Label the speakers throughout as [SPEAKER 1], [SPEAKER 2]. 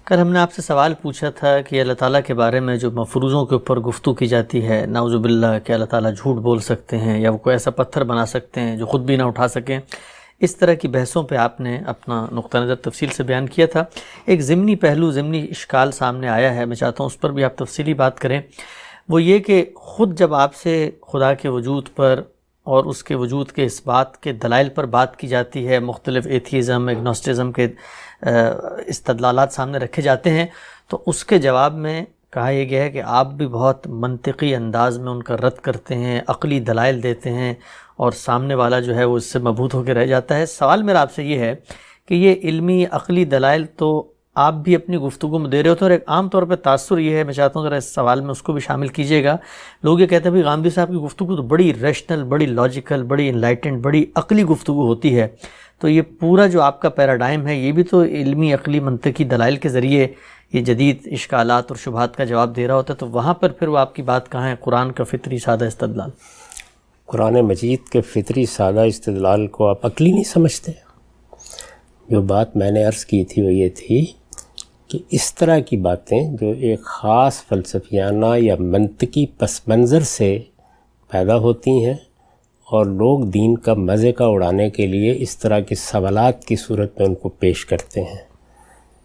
[SPEAKER 1] کل ہم نے آپ سے سوال پوچھا تھا کہ اللہ تعالیٰ کے بارے میں جو مفروضوں کے اوپر گفتگو کی جاتی ہے، نعوذ باللہ کہ اللہ تعالیٰ جھوٹ بول سکتے ہیں یا وہ کوئی ایسا پتھر بنا سکتے ہیں جو خود بھی نہ اٹھا سکیں، اس طرح کی بحثوں پہ آپ نے اپنا نقطہ نظر تفصیل سے بیان کیا تھا۔ ایک ضمنی پہلو، ضمنی اشکال سامنے آیا ہے، میں چاہتا ہوں اس پر بھی آپ تفصیلی بات کریں۔ وہ یہ کہ خود جب آپ سے خدا کے وجود پر اور اس کے وجود کے اس بات کے دلائل پر بات کی جاتی ہے، مختلف ایتھیزم، اگنوسٹزم کے استدلالات سامنے رکھے جاتے ہیں، تو اس کے جواب میں کہا یہ گیا ہے کہ آپ بھی بہت منطقی انداز میں ان کا رد کرتے ہیں، عقلی دلائل دیتے ہیں، اور سامنے والا جو ہے وہ اس سے مبہوت ہو کے رہ جاتا ہے۔ سوال میرا آپ سے یہ ہے کہ یہ علمی عقلی دلائل تو آپ بھی اپنی گفتگو میں دے رہے ہوتے ہیں، اور ایک عام طور پہ تاثر یہ ہے، میں چاہتا ہوں ذرا اس سوال میں اس کو بھی شامل کیجیے گا۔ لوگ یہ کہتے ہیں بھائی غامدی صاحب کی گفتگو تو بڑی ریشنل، بڑی لاجیکل، بڑی انلائٹنڈ، بڑی عقلی گفتگو ہوتی ہے، تو یہ پورا جو آپ کا پیراڈائم ہے یہ بھی تو علمی عقلی منطقی دلائل کے ذریعے یہ جدید اشکالات اور شبہات کا جواب دے رہا ہوتا ہے، تو وہاں پر پھر وہ آپ کی بات کہاں ہے، قرآن کا فطری سادہ استدلال؟
[SPEAKER 2] قرآن مجید کے فطری سادہ استدلال کو آپ عقلی نہیں سمجھتے؟ جو بات میں نے عرض کی تھی وہ یہ تھی کہ اس طرح کی باتیں جو ایک خاص فلسفیانہ یا منطقی پس منظر سے پیدا ہوتی ہیں اور لوگ دین کا مزے کا اڑانے کے لیے اس طرح کے سوالات کی صورت میں ان کو پیش کرتے ہیں،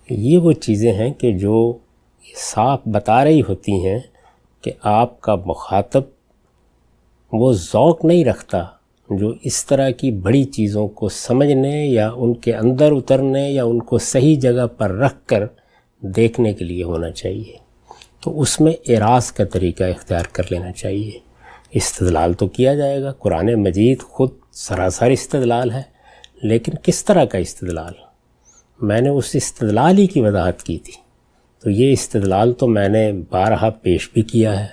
[SPEAKER 2] یہ وہ چیزیں ہیں کہ جو صاف بتا رہی ہوتی ہیں کہ آپ کا مخاطب وہ ذوق نہیں رکھتا جو اس طرح کی بڑی چیزوں کو سمجھنے یا ان کے اندر اترنے یا ان کو صحیح جگہ پر رکھ کر دیکھنے کے لیے ہونا چاہیے، تو اس میں اعراض کا طریقہ اختیار کر لینا چاہیے۔ استدلال تو کیا جائے گا، قرآن مجید خود سراسر استدلال ہے، لیکن کس طرح کا استدلال؟ میں نے اس استدلال ہی کی وضاحت کی تھی، تو یہ استدلال تو میں نے بارہا پیش بھی کیا ہے۔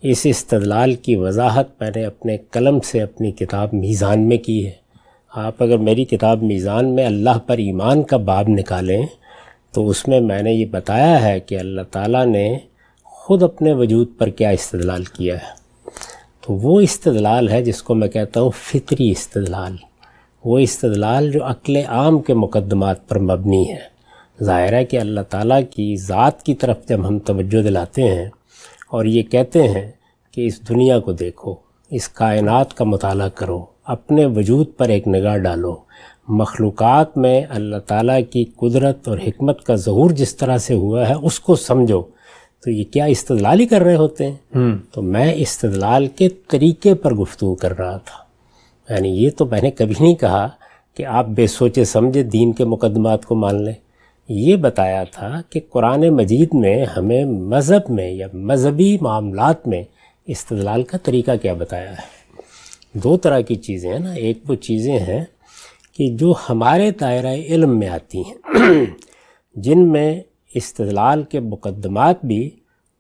[SPEAKER 2] اس استدلال کی وضاحت میں نے اپنے قلم سے اپنی کتاب میزان میں کی ہے۔ آپ اگر میری کتاب میزان میں اللہ پر ایمان کا باب نکالیں تو اس میں نے یہ بتایا ہے کہ اللہ تعالیٰ نے خود اپنے وجود پر کیا استدلال کیا ہے، تو وہ استدلال ہے جس کو میں کہتا ہوں فطری استدلال، وہ استدلال جو عقل عام کے مقدمات پر مبنی ہے۔ ظاہر ہے کہ اللہ تعالیٰ کی ذات کی طرف جب ہم توجہ دلاتے ہیں اور یہ کہتے ہیں کہ اس دنیا کو دیکھو، اس کائنات کا مطالعہ کرو، اپنے وجود پر ایک نگاہ ڈالو، مخلوقات میں اللہ تعالیٰ کی قدرت اور حکمت کا ظہور جس طرح سے ہوا ہے اس کو سمجھو، تو یہ کیا استدلال ہی کر رہے ہوتے ہیں؟ تو میں استدلال کے طریقے پر گفتگو کر رہا تھا، یعنی یہ تو میں نے کبھی نہیں کہا کہ آپ بے سوچے سمجھے دین کے مقدمات کو مان لیں۔ یہ بتایا تھا کہ قرآن مجید میں ہمیں مذہب میں یا مذہبی معاملات میں استدلال کا طریقہ کیا بتایا ہے۔ دو طرح کی چیزیں ہیں نا، ایک وہ چیزیں ہیں کہ جو ہمارے دائرہ علم میں آتی ہیں جن میں استدلال کے مقدمات بھی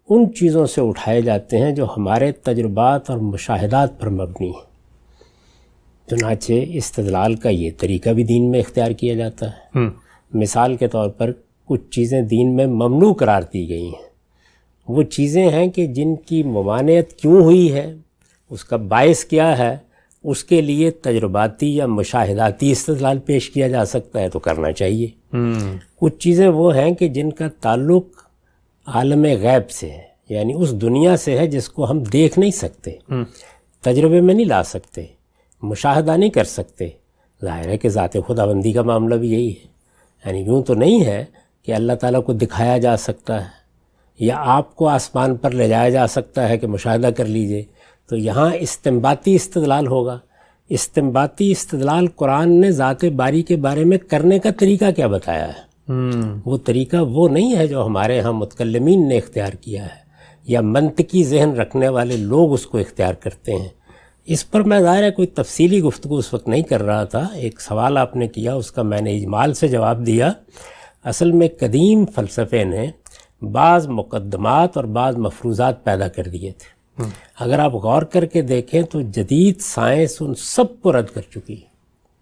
[SPEAKER 2] ان چیزوں سے اٹھائے جاتے ہیں جو ہمارے تجربات اور مشاہدات پر مبنی ہیں۔ چنانچہ استدلال کا یہ طریقہ بھی دین میں اختیار کیا جاتا ہے۔ مثال کے طور پر کچھ چیزیں دین میں ممنوع قرار دی گئی ہیں، وہ چیزیں ہیں کہ جن کی ممانعت کیوں ہوئی ہے، اس کا باعث کیا ہے، اس کے لیے تجرباتی یا مشاہداتی استدلال پیش کیا جا سکتا ہے تو کرنا چاہیے۔ کچھ چیزیں وہ ہیں کہ جن کا تعلق عالم غیب سے ہے، یعنی اس دنیا سے ہے جس کو ہم دیکھ نہیں سکتے، تجربے میں نہیں لا سکتے، مشاہدہ نہیں کر سکتے۔ ظاہر ہے کہ ذات خداوندی کا معاملہ بھی یہی ہے، یعنی یوں تو نہیں ہے کہ اللہ تعالیٰ کو دکھایا جا سکتا ہے یا آپ کو آسمان پر لے جایا جا سکتا ہے کہ مشاہدہ کر لیجئے، تو یہاں استنباطی استدلال ہوگا۔ استنباطی استدلال قرآن نے ذات باری کے بارے میں کرنے کا طریقہ کیا بتایا ہے، وہ طریقہ وہ نہیں ہے جو ہمارے ہاں متکلمین نے اختیار کیا ہے یا منطقی ذہن رکھنے والے لوگ اس کو اختیار کرتے ہیں۔ اس پر میں ظاہر ہے کوئی تفصیلی گفتگو اس وقت نہیں کر رہا تھا، ایک سوال آپ نے کیا، اس کا میں نے اجمال سے جواب دیا۔ اصل میں قدیم فلسفے نے بعض مقدمات اور بعض مفروضات پیدا کر دیے تھے، اگر آپ غور کر کے دیکھیں تو جدید سائنس ان سب کو رد کر چکی ہے۔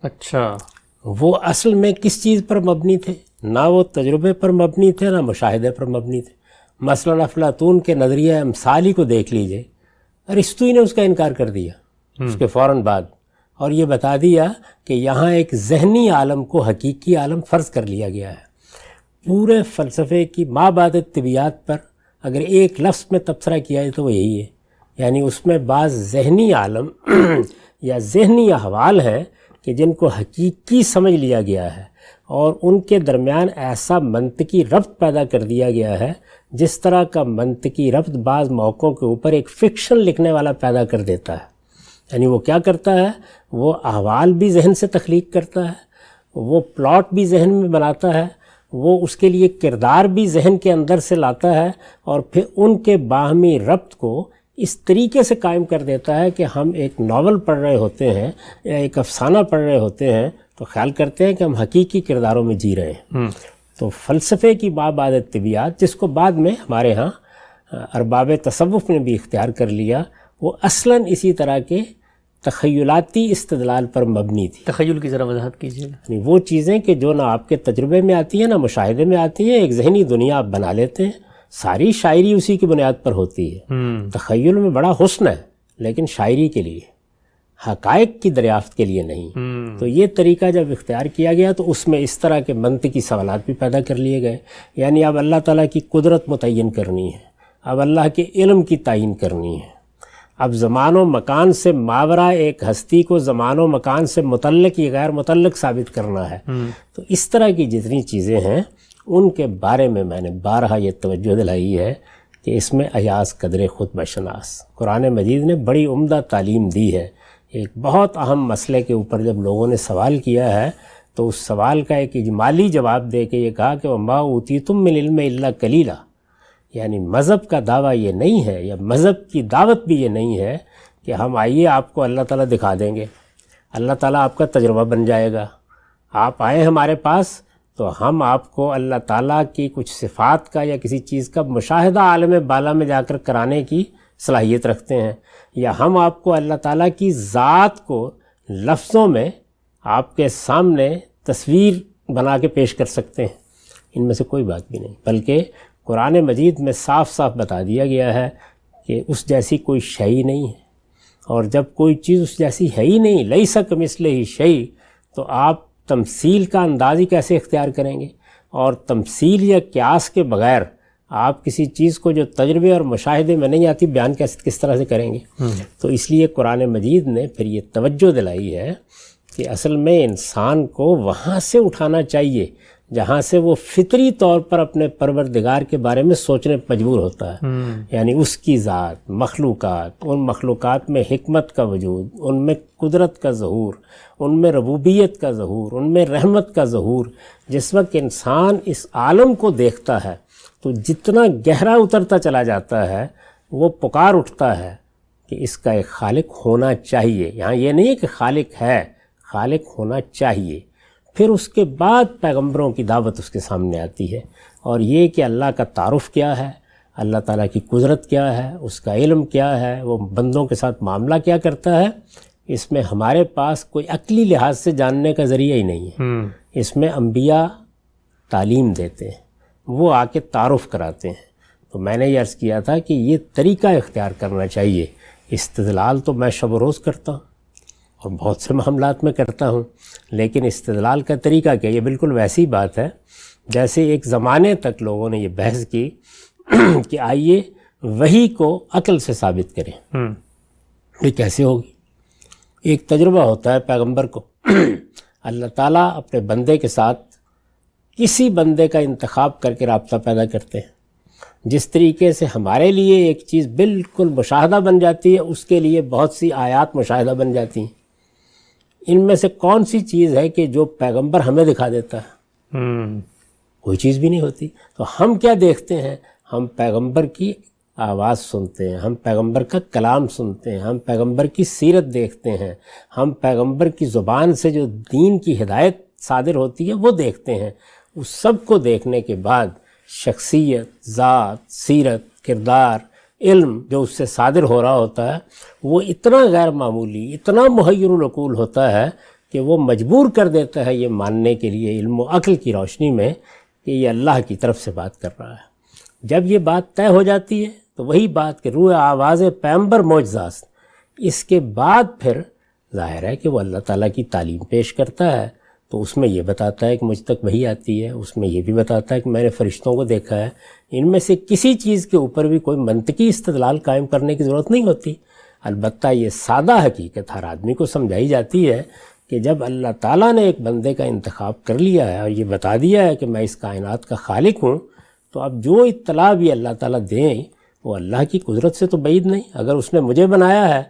[SPEAKER 1] اچھا،
[SPEAKER 2] وہ اصل میں کس چیز پر مبنی تھے؟ نہ وہ تجربے پر مبنی تھے نہ مشاہدے پر مبنی تھے۔ مثلا افلاطون کے نظریہ امثالی کو دیکھ لیجئے، ارسطو نے اس کا انکار کر دیا اس کے فوراً بعد، اور یہ بتا دیا کہ یہاں ایک ذہنی عالم کو حقیقی عالم فرض کر لیا گیا ہے۔ پورے فلسفے کی مابعد طبیعت پر اگر ایک لفظ میں تبصرہ کیا ہے تو وہ یہی ہے، یعنی اس میں بعض ذہنی عالم یا ذہنی احوال ہیں کہ جن کو حقیقی سمجھ لیا گیا ہے اور ان کے درمیان ایسا منطقی ربط پیدا کر دیا گیا ہے جس طرح کا منطقی ربط بعض موقعوں کے اوپر ایک فکشن لکھنے والا پیدا کر دیتا ہے۔ یعنی وہ کیا کرتا ہے، وہ احوال بھی ذہن سے تخلیق کرتا ہے، وہ پلاٹ بھی ذہن میں بناتا ہے، وہ اس کے لیے کردار بھی ذہن کے اندر سے لاتا ہے اور پھر ان کے باہمی ربط کو اس طریقے سے قائم کر دیتا ہے کہ ہم ایک ناول پڑھ رہے ہوتے ہیں یا ایک افسانہ پڑھ رہے ہوتے ہیں تو خیال کرتے ہیں کہ ہم حقیقی کرداروں میں جی رہے ہیں۔ تو فلسفے کی مابعد طبیعت، جس کو بعد میں ہمارے ہاں ارباب تصوف نے بھی اختیار کر لیا، وہ اصلاً اسی طرح کے تخیلاتی استدلال پر مبنی تھی۔
[SPEAKER 1] تخیل کی ذرا وضاحت کیجیے۔
[SPEAKER 2] یعنی وہ چیزیں کہ جو نہ آپ کے تجربے میں آتی ہیں نہ مشاہدے میں آتی ہیں، ایک ذہنی دنیا آپ بنا لیتے ہیں، ساری شاعری اسی کی بنیاد پر ہوتی ہے۔ تخیل میں بڑا حسن ہے لیکن شاعری کے لیے، حقائق کی دریافت کے لیے نہیں۔ تو یہ طریقہ جب اختیار کیا گیا تو اس میں اس طرح کے منطقی سوالات بھی پیدا کر لیے گئے، یعنی اب اللہ تعالیٰ کی قدرت متعین کرنی ہے، اب اللہ کے علم کی تعین کرنی ہے، اب زمان و مکان سے ماورا ایک ہستی کو زمان و مکان سے متعلق یا غیر متعلق ثابت کرنا ہے۔ تو اس طرح کی جتنی چیزیں ہیں ان کے بارے میں نے بارہا یہ توجہ دلائی ہے کہ اس میں ایاز قدر خود بشناس، قرآن مجید نے بڑی عمدہ تعلیم دی ہے۔ ایک بہت اہم مسئلے کے اوپر جب لوگوں نے سوال کیا ہے تو اس سوال کا ایک اجمالی جواب دے کے یہ کہا کہ وَمَا أُوتِيتُم مِّنَ الْعِلْمِ إِلَّا قَلِيلًا، یعنی مذہب کا دعویٰ یہ نہیں ہے یا مذہب کی دعوت بھی یہ نہیں ہے کہ ہم آئیے آپ کو اللہ تعالیٰ دکھا دیں گے، اللہ تعالیٰ آپ کا تجربہ بن جائے گا، آپ آئیں ہمارے پاس تو ہم آپ کو اللہ تعالیٰ کی کچھ صفات کا یا کسی چیز کا مشاہدہ عالم بالا میں جا کر کرانے کی صلاحیت رکھتے ہیں، یا ہم آپ کو اللہ تعالیٰ کی ذات کو لفظوں میں آپ کے سامنے تصویر بنا کے پیش کر سکتے ہیں۔ ان میں سے کوئی بات بھی نہیں، بلکہ قرآن مجید میں صاف صاف بتا دیا گیا ہے کہ اس جیسی کوئی شے نہیں ہے، اور جب کوئی چیز اس جیسی ہے ہی نہیں، لیس کمثلہ شیء، تو آپ تمثیل کا انداز ہی کیسے اختیار کریں گے؟ اور تمثیل یا قیاس کے بغیر آپ کسی چیز کو جو تجربے اور مشاہدے میں نہیں آتی بیان کس طرح سے کریں گے؟ تو اس لیے قرآن مجید نے پھر یہ توجہ دلائی ہے کہ اصل میں انسان کو وہاں سے اٹھانا چاہیے جہاں سے وہ فطری طور پر اپنے پروردگار کے بارے میں سوچنے مجبور ہوتا ہے، یعنی اس کی ذات، مخلوقات، ان مخلوقات میں حکمت کا وجود، ان میں قدرت کا ظہور، ان میں ربوبیت کا ظہور، ان میں رحمت کا ظہور۔ جس وقت انسان اس عالم کو دیکھتا ہے تو جتنا گہرا اترتا چلا جاتا ہے وہ پکار اٹھتا ہے کہ اس کا ایک خالق ہونا چاہیے۔ یہاں یہ نہیں ہے کہ خالق ہے، خالق ہونا چاہیے۔ پھر اس کے بعد پیغمبروں کی دعوت اس کے سامنے آتی ہے، اور یہ کہ اللہ کا تعارف کیا ہے، اللہ تعالیٰ کی قدرت کیا ہے، اس کا علم کیا ہے، وہ بندوں کے ساتھ معاملہ کیا کرتا ہے، اس میں ہمارے پاس کوئی عقلی لحاظ سے جاننے کا ذریعہ ہی نہیں ہے۔ اس میں انبیاء تعلیم دیتے ہیں، وہ آ کے تعارف کراتے ہیں۔ تو میں نے یہ عرض کیا تھا کہ یہ طریقہ اختیار کرنا چاہیے۔ استدلال تو میں شب و روز کرتا ہوں اور بہت سے معاملات میں کرتا ہوں، لیکن استدلال کا طریقہ کیا؟ یہ بالکل ویسی بات ہے جیسے ایک زمانے تک لوگوں نے یہ بحث کی کہ آئیے وحی کو عقل سے ثابت کریں۔ یہ کیسے ہوگی؟ ایک تجربہ ہوتا ہے پیغمبر کو، اللہ تعالیٰ اپنے بندے کے ساتھ کسی بندے کا انتخاب کر کے رابطہ پیدا کرتے ہیں۔ جس طریقے سے ہمارے لیے ایک چیز بالکل مشاہدہ بن جاتی ہے، اس کے لیے بہت سی آیات مشاہدہ بن جاتی ہیں۔ ان میں سے کون سی چیز ہے کہ جو پیغمبر ہمیں دکھا دیتا ہے؟ کوئی چیز بھی نہیں ہوتی۔ تو ہم کیا دیکھتے ہیں؟ ہم پیغمبر کی آواز سنتے ہیں، ہم پیغمبر کا کلام سنتے ہیں، ہم پیغمبر کی سیرت دیکھتے ہیں، ہم پیغمبر کی زبان سے جو دین کی ہدایت صادر ہوتی ہے وہ دیکھتے ہیں۔ اس سب کو دیکھنے کے بعد شخصیت، ذات، سیرت، کردار، علم جو اس سے صادر ہو رہا ہوتا ہے وہ اتنا غیر معمولی، اتنا محیر العقول ہوتا ہے کہ وہ مجبور کر دیتا ہے یہ ماننے کے لیے علم و عقل کی روشنی میں کہ یہ اللہ کی طرف سے بات کر رہا ہے۔ جب یہ بات طے ہو جاتی ہے تو وہی بات کہ روح آواز پیغمبر معجزات، اس کے بعد پھر ظاہر ہے کہ وہ اللہ تعالیٰ کی تعلیم پیش کرتا ہے۔ تو اس میں یہ بتاتا ہے کہ مجھ تک وحی آتی ہے، اس میں یہ بھی بتاتا ہے کہ میں نے فرشتوں کو دیکھا ہے۔ ان میں سے کسی چیز کے اوپر بھی کوئی منطقی استدلال قائم کرنے کی ضرورت نہیں ہوتی، البتہ یہ سادہ حقیقت ہر آدمی کو سمجھائی جاتی ہے کہ جب اللہ تعالیٰ نے ایک بندے کا انتخاب کر لیا ہے اور یہ بتا دیا ہے کہ میں اس کائنات کا خالق ہوں، تو اب جو اطلاع بھی اللہ تعالیٰ دیں وہ اللہ کی قدرت سے تو بعید نہیں۔ اگر اس نے مجھے بنایا ہے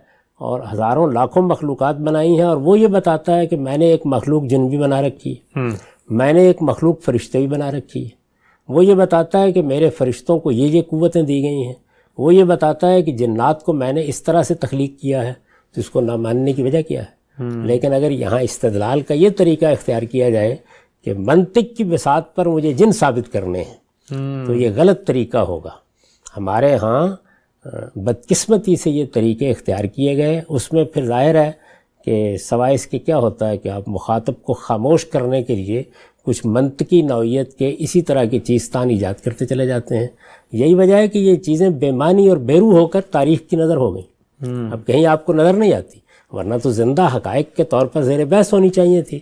[SPEAKER 2] اور ہزاروں لاکھوں مخلوقات بنائی ہیں اور وہ یہ بتاتا ہے کہ میں نے ایک مخلوق جن بھی بنا رکھی ہے، میں نے ایک مخلوق فرشتے بھی بنا رکھی ہے، وہ یہ بتاتا ہے کہ میرے فرشتوں کو یہ قوتیں دی گئی ہیں، وہ یہ بتاتا ہے کہ جنات کو میں نے اس طرح سے تخلیق کیا ہے، تو اس کو نہ ماننے کی وجہ کیا ہے؟ لیکن اگر یہاں استدلال کا یہ طریقہ اختیار کیا جائے کہ منطق کی بساط پر مجھے جن ثابت کرنے ہیں، تو یہ غلط طریقہ ہوگا۔ ہمارے ہاں بدقسمتی سے یہ طریقے اختیار کیے گئے، اس میں پھر ظاہر ہے کہ سوائے اس کے کیا ہوتا ہے کہ آپ مخاطب کو خاموش کرنے کے لیے کچھ منطقی نوعیت کے اسی طرح کی چیزتان ایجاد کرتے چلے جاتے ہیں۔ یہی وجہ ہے کہ یہ چیزیں بے معنی اور بے روح ہو کر تاریخ کی نظر ہو گئیں، اب کہیں آپ کو نظر نہیں آتی، ورنہ تو زندہ حقائق کے طور پر زیر بحث ہونی چاہیے تھی۔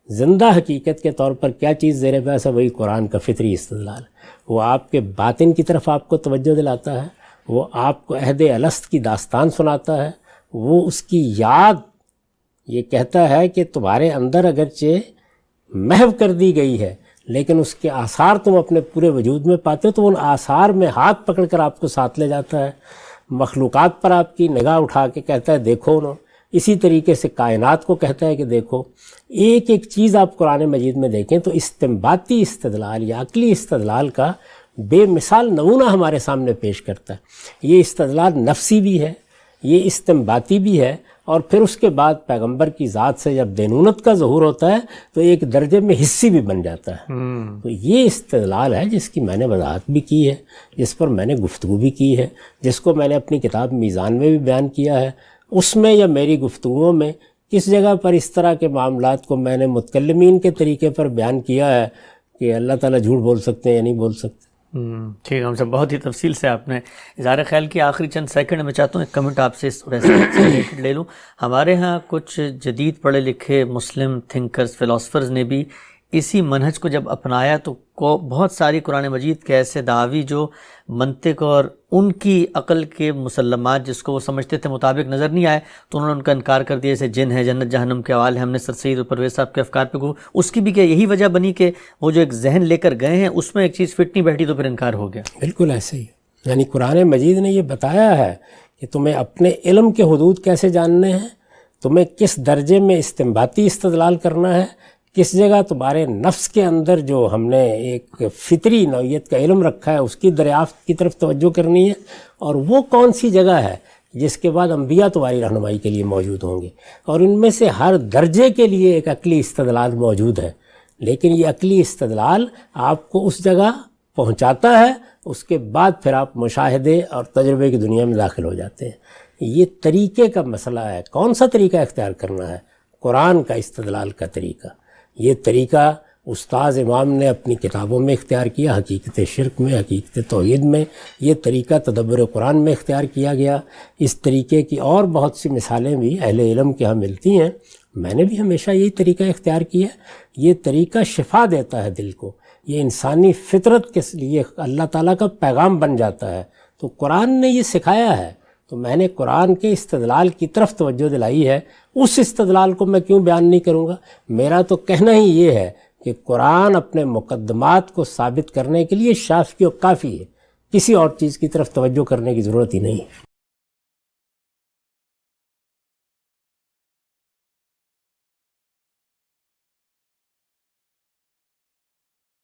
[SPEAKER 2] زندہ حقیقت کے طور پر کیا چیز زیر بحث ہے؟ وہی قرآن کا فطری استدلال، وہ آپ کے باطن کی طرف آپ کو توجہ دلاتا ہے، وہ آپ کو عہد الست کی داستان سناتا ہے، وہ اس کی یاد یہ کہتا ہے کہ تمہارے اندر اگرچہ محو کر دی گئی ہے لیکن اس کے آثار تم اپنے پورے وجود میں پاتے ہو، تو ان آثار میں ہاتھ پکڑ کر آپ کو ساتھ لے جاتا ہے، مخلوقات پر آپ کی نگاہ اٹھا کے کہتا ہے دیکھو انہوں، اسی طریقے سے کائنات کو کہتا ہے کہ دیکھو۔ ایک ایک چیز آپ قرآن مجید میں دیکھیں تو استنباطی استدلال یا عقلی استدلال کا بے مثال نمونہ ہمارے سامنے پیش کرتا ہے۔ یہ استدلال نفسی بھی ہے، یہ استنباطی بھی ہے، اور پھر اس کے بعد پیغمبر کی ذات سے جب دینونت کا ظہور ہوتا ہے تو ایک درجے میں حصی بھی بن جاتا ہے۔ تو یہ استدلال ہے جس کی میں نے وضاحت بھی کی ہے، جس پر میں نے گفتگو بھی کی ہے، جس کو میں نے اپنی کتاب میزان میں بھی بیان کیا ہے۔ اس میں یا میری گفتگوؤں میں کس جگہ پر اس طرح کے معاملات کو میں نے متکلمین کے طریقے پر بیان کیا ہے کہ اللہ تعالیٰ جھوٹ بول سکتے ہیں یا نہیں بول سکتے؟
[SPEAKER 1] ٹھیک ہے، ہم سے بہت ہی تفصیل سے آپ نے اظہار خیال کی۔ آخری چند سیکنڈ میں چاہتا ہوں ایک کمنٹ آپ سے اس ریلیٹڈ لے لوں۔ ہمارے ہاں کچھ جدید پڑھے لکھے مسلم تھنکرز، فلاسفرز نے بھی اسی منہج کو جب اپنایا تو بہت ساری قرآن مجید کے ایسے دعاوی جو منطق اور ان کی عقل کے مسلمات جس کو وہ سمجھتے تھے مطابق نظر نہیں آئے، تو انہوں نے ان کا انکار کر دیا، جیسے جن ہے، جنت جہنم کے حوالے ہم نے سر سید اور پرویز صاحب کے افکار پہ اس کی بھی کیا یہی وجہ بنی کہ وہ جو ایک ذہن لے کر گئے ہیں اس میں ایک چیز فٹ نہیں بیٹھی تو پھر انکار ہو گیا؟
[SPEAKER 2] بالکل ایسے ہی، یعنی قرآن مجید نے یہ بتایا ہے کہ تمہیں اپنے علم کے حدود کیسے جاننے ہیں، تمہیں کس درجے میں استنباطی استدلال کرنا ہے، کس جگہ تمہارے نفس کے اندر جو ہم نے ایک فطری نوعیت کا علم رکھا ہے اس کی دریافت کی طرف توجہ کرنی ہے، اور وہ کون سی جگہ ہے جس کے بعد انبیاء تمہاری رہنمائی کے لیے موجود ہوں گے، اور ان میں سے ہر درجے کے لیے ایک عقلی استدلال موجود ہے، لیکن یہ عقلی استدلال آپ کو اس جگہ پہنچاتا ہے، اس کے بعد پھر آپ مشاہدے اور تجربے کی دنیا میں داخل ہو جاتے ہیں۔ یہ طریقے کا مسئلہ ہے، کون سا طریقہ اختیار کرنا ہے؟ قرآن کا استدلال کا طریقہ، یہ طریقہ استاذ امام نے اپنی کتابوں میں اختیار کیا، حقیقت شرک میں، حقیقت توحید میں، یہ طریقہ تدبر قرآن میں اختیار کیا گیا۔ اس طریقے کی اور بہت سی مثالیں بھی اہل علم کے ہاں ملتی ہیں، میں نے بھی ہمیشہ یہی طریقہ اختیار کیا۔ یہ طریقہ شفا دیتا ہے دل کو، یہ انسانی فطرت کے لیے اللہ تعالیٰ کا پیغام بن جاتا ہے، تو قرآن نے یہ سکھایا ہے، تو میں نے قرآن کے استدلال کی طرف توجہ دلائی ہے۔ اس استدلال کو میں کیوں بیان نہیں کروں گا؟ میرا تو کہنا ہی یہ ہے کہ قرآن اپنے مقدمات کو ثابت کرنے کے لیے شافی و کافی ہے، کسی اور چیز کی طرف توجہ کرنے کی ضرورت ہی نہیں ہے۔